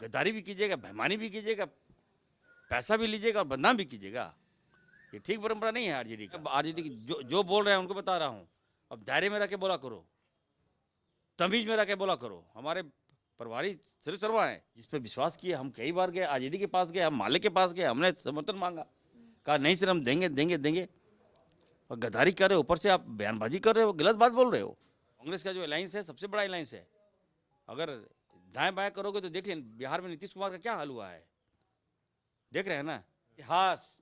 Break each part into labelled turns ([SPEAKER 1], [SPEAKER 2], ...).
[SPEAKER 1] गद्दारी भी कीजिएगा, बेईमानी भी कीजिएगा, पैसा भी लीजिएगा और बदनाम भी कीजिएगा। ये ठीक परंपरा नहीं है आरजेडी का। आरजेडी की जो बोल रहे हैं उनको बता रहा हूँ, अब दायरे में रह के बोला करो, तमीज में रह के बोला करो। हमारे प्रभारी सिर्फ सर्वा है जिस पर विश्वास किए। हम कई बार गए, आरजेडी के पास गए, हम माले के पास गए, हमने समर्थन मांगा, कहा नहीं सर हम देंगे देंगे देंगे। और गद्दारी कर रहे हो, ऊपर से आप बयानबाजी कर रहे हो, गलत बात बोल रहे हो। कांग्रेस का जो अलायंस है सबसे बड़ा अलायंस है। अगर दाएं बाएं करोगे तो देखिए बिहार में नीतीश कुमार का क्या हाल हुआ है, देख रहे हैं ना। इतिहास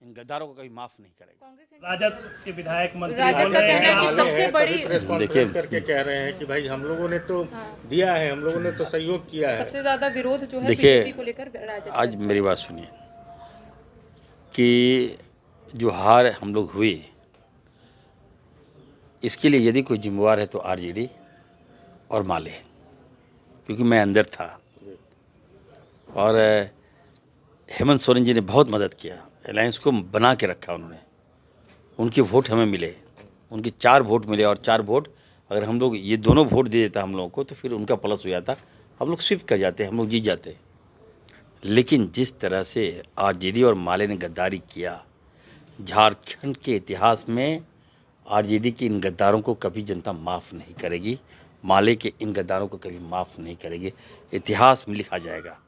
[SPEAKER 1] इन गद्दारों को कभी माफ नहीं करेगा।
[SPEAKER 2] राजद के विधायक मंत्री
[SPEAKER 3] राजद का कहना है कि सबसे बड़ी
[SPEAKER 4] देखिए करके कह रहे हैं कि भाई हम लोगों ने तो दिया है, हम लोगों ने तो सहयोग किया है।
[SPEAKER 3] सबसे ज्यादा विरोध जो है
[SPEAKER 1] देखिए,
[SPEAKER 3] बीजेपी को लेकर राजद का।
[SPEAKER 1] आज मेरी बात सुनिए कि जो हार हम लोग हुई इसके लिए यदि कोई जिम्मेवार है तो आरजेडी और माले, क्योंकि मैं अंदर था और हेमंत सोरेन जी ने बहुत मदद किया, अलायंस को बना के रखा उन्होंने। उनके वोट हमें मिले, उनके 4 वोट मिले और 4 वोट अगर हम लोग ये दोनों वोट दे देता हम लोगों को तो फिर उनका प्लस हो जाता, हम लोग स्विप कर जाते, हम लोग जीत जाते। लेकिन जिस तरह से आरजेडी और माले ने गद्दारी किया, झारखंड के इतिहास में आरजेडी के इन गद्दारों को कभी जनता माफ़ नहीं करेगी, माले के इन गद्दारों को कभी माफ़ नहीं करेगी। इतिहास में लिखा जाएगा।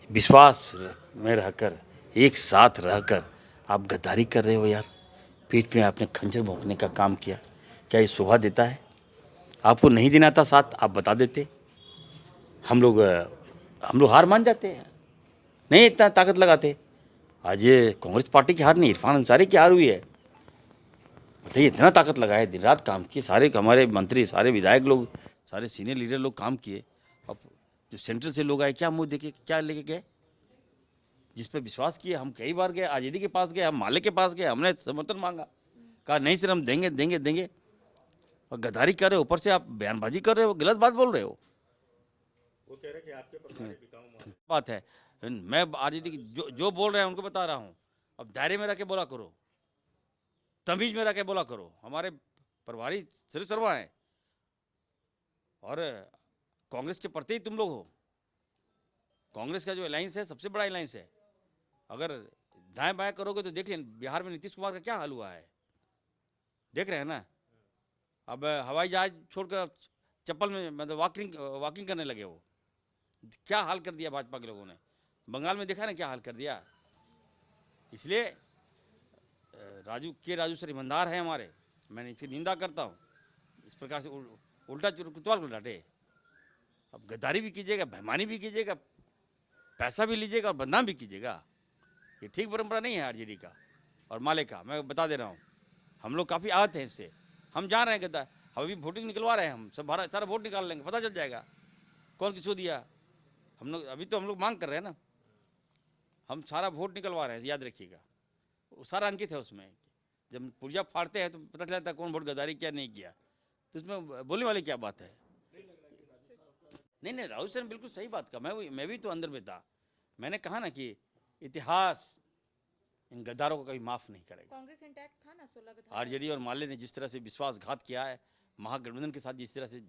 [SPEAKER 1] विश्वास में रहकर, एक साथ रहकर आप गद्दारी कर रहे हो यार। पीठ में आपने खंजर भोंकने का काम किया, क्या ये शोभा देता है? आपको नहीं देना था साथ, आप बता देते। हम लोग हार मान जाते हैं, नहीं इतना ताकत लगाते। आज ये कांग्रेस पार्टी की हार नहीं, इरफान अंसारी की हार हुई है। बताइए, इतना ताकत लगाए, दिन रात काम किए, सारे हमारे मंत्री, सारे विधायक लोग, सारे सीनियर लीडर लोग काम किए। अब जो सेंट्रल से लोग आए, क्या मुंह देखे क्या लेके गए? जिस पर विश्वास किए, हम कई बार गए, आरजेडी के पास गए, हम माले के पास गए, हमने समर्थन मांगा, कहा नहीं सर हम देंगे देंगे देंगे। और गद्दारी कर रहे हो, ऊपर से आप बयानबाजी कर रहे हो, गलत बात बोल रहे हो।
[SPEAKER 4] वो कह रहे हैं कि आपके प्रभारी बिकाऊ
[SPEAKER 1] बात है। मैं आरजेडी की जो बोल रहे हैं उनको बता रहा हूँ, अब दायरे में रह के बोला करो, तमीज में रह के बोला करो। हमारे प्रभारी सिर्फ सर्वा है और कांग्रेस के प्रति तुम लोग हो। कांग्रेस का जो अलायंस है सबसे बड़ा अलायंस है। अगर दाएं बाएं करोगे तो देखिए बिहार में नीतीश कुमार का क्या हाल हुआ है, देख रहे हैं ना। अब हवाई जहाज छोड़कर चप्पल में मतलब वॉकिंग करने लगे। वो क्या हाल कर दिया भाजपा के लोगों ने, बंगाल में देखा ना क्या हाल कर दिया। इसलिए राजू सर ईमानदार है हमारे, मैंने इसकी निंदा करता हूँ। इस प्रकार से उल्टा कुतवाल को डांटे। अब गद्दारी भी कीजिएगा, बेईमानी भी कीजिएगा, पैसा भी लीजिएगा और बदनाम भी कीजिएगा। ये ठीक परंपरा नहीं है आरजेडी का और माले का। मैं बता दे रहा हूँ, हम लोग काफ़ी आहत हैं इससे। हम जा रहे हैं गद्दार, हम अभी वोटिंग निकलवा रहे हैं, हम सब सारा वोट निकाल लेंगे, पता चल जाएगा कौन किसको दिया। हम लोग अभी तो हम लोग मांग कर रहे हैं ना, हम सारा वोट निकलवा रहे हैं, याद रखिएगा। वो सारा अंकित है उसमें। जब पुर्जा फाड़ते हैं तो पता चलता है कौन वोट गद्दारी किया नहीं किया, तो इसमें बोलने वाली क्या बात है? नहीं राहुल सर ने बिल्कुल सही बात कहा। मैं भी तो अंदर में था। मैंने कहा ना कि इतिहास इन गद्दारों को कभी माफ नहीं करेगा।
[SPEAKER 3] कांग्रेस इंटैक्ट था ना 16 विधायक।
[SPEAKER 1] आरजेडी और माले ने जिस तरह से विश्वासघात किया है, महागठबंधन के साथ जिस तरह से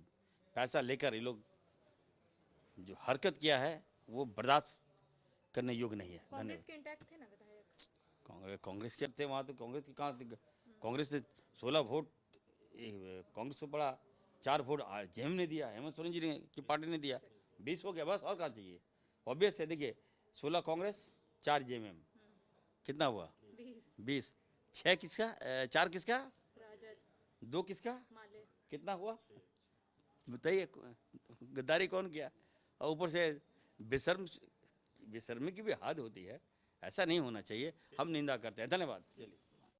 [SPEAKER 1] पैसा लेकर ये लोग जो हरकत किया है वो बर्दाश्त करने योग्य नहीं है।
[SPEAKER 3] कांग्रेस के इंटैक्ट थे ना विधायक।
[SPEAKER 1] कांग्रेस के थे वहाँ, तो कांग्रेस की कहाँ? कांग्रेस ने 16 वोट, कांग्रेस को पड़ा 4 वोट जेएम ने दिया, हेमंत सोरेन जी की पार्टी ने दिया, 20 हो गया बस, और कहाँ चाहिए? ऑब्वियस है। देखिए 16 कांग्रेस 4 जेएमएम, कितना हुआ? 20। 6 किसका, 4 किसका,
[SPEAKER 3] राजद,
[SPEAKER 1] 2 किसका,
[SPEAKER 3] माले,
[SPEAKER 1] कितना हुआ बताइए? गद्दारी कौन किया? और ऊपर से बेशर्मी की भी हद होती है, ऐसा नहीं होना चाहिए। हम निंदा करते हैं। धन्यवाद। चलिए।